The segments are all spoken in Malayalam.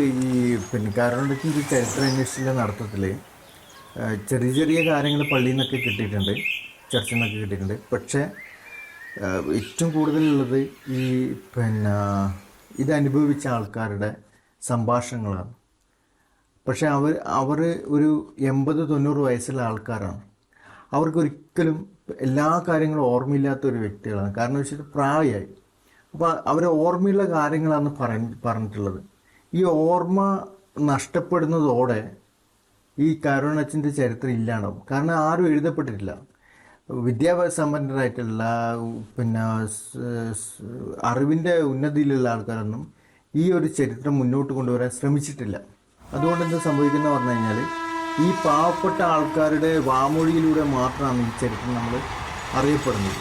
ഈ കരുണാകരൻ്റെ ചരിത്ര അന്വേഷണത്തിലെ നടത്തത്തിൽ ചെറിയ ചെറിയ കാര്യങ്ങൾ പള്ളിയിൽ നിന്നൊക്കെ കിട്ടിയിട്ടുണ്ട്, ചർച്ചിൽ നിന്നൊക്കെ കിട്ടിയിട്ടുണ്ട്. പക്ഷേ ഏറ്റവും കൂടുതലുള്ളത് ഈ ഇതനുഭവിച്ച ആൾക്കാരുടെ സംഭാഷണങ്ങളാണ്. പക്ഷേ അവർ ഒരു 80-90 വയസ്സുള്ള ആൾക്കാരാണ്. അവർക്കൊരിക്കലും എല്ലാ കാര്യങ്ങളും ഓർമ്മയില്ലാത്തൊരു വ്യക്തികളാണ്. കാരണം വെച്ചാൽ പ്രായമായി. അപ്പോൾ അവരെ ഓർമ്മയുള്ള കാര്യങ്ങളാണ് പറഞ്ഞിട്ടുള്ളത്. ഈ ഓർമ്മ നഷ്ടപ്പെടുന്നതോടെ ഈ കരുണാകരൻ്റെ ചരിത്രം ഇല്ലാണ്ടാവും. കാരണം ആരും എഴുതപ്പെട്ടിട്ടില്ല. വിദ്യാഭ്യാസ സമ്പന്നരായിട്ടുള്ള അറിവിൻ്റെ ഉന്നതിയിലുള്ള ആൾക്കാരൊന്നും ഈ ഒരു ചരിത്രം മുന്നോട്ട് കൊണ്ടുവരാൻ ശ്രമിച്ചിട്ടില്ല. അതുകൊണ്ട് എന്താ സംഭവിക്കുന്നത് പറഞ്ഞു കഴിഞ്ഞാൽ, ഈ പാവപ്പെട്ട ആൾക്കാരുടെ വാമൊഴിയിലൂടെ മാത്രമാണ് ഈ ചരിത്രം നമ്മൾ അറിയപ്പെടുന്നത്.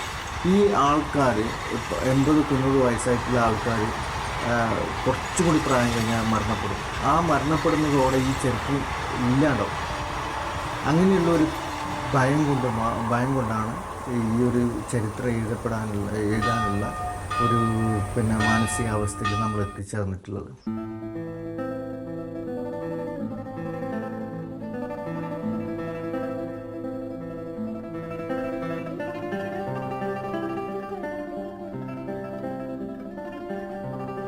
ഈ ആൾക്കാർ 80-90 വയസ്സായിട്ടുള്ള ആൾക്കാർ കുറച്ചുകൂടി പ്രായം കഴിഞ്ഞാൽ മരണപ്പെടും. ആ മരണപ്പെടുന്നതോടെ ഈ ചരിത്രം ഇല്ലാണ്ടാവും. അങ്ങനെയുള്ള ഒരു ഭയം കൊണ്ടാണ് ഈ ഒരു ചരിത്രം എഴുതാനുള്ള ഒരു മാനസികാവസ്ഥയിൽ നമ്മൾ എത്തിച്ചേർന്നിട്ടുള്ളത്.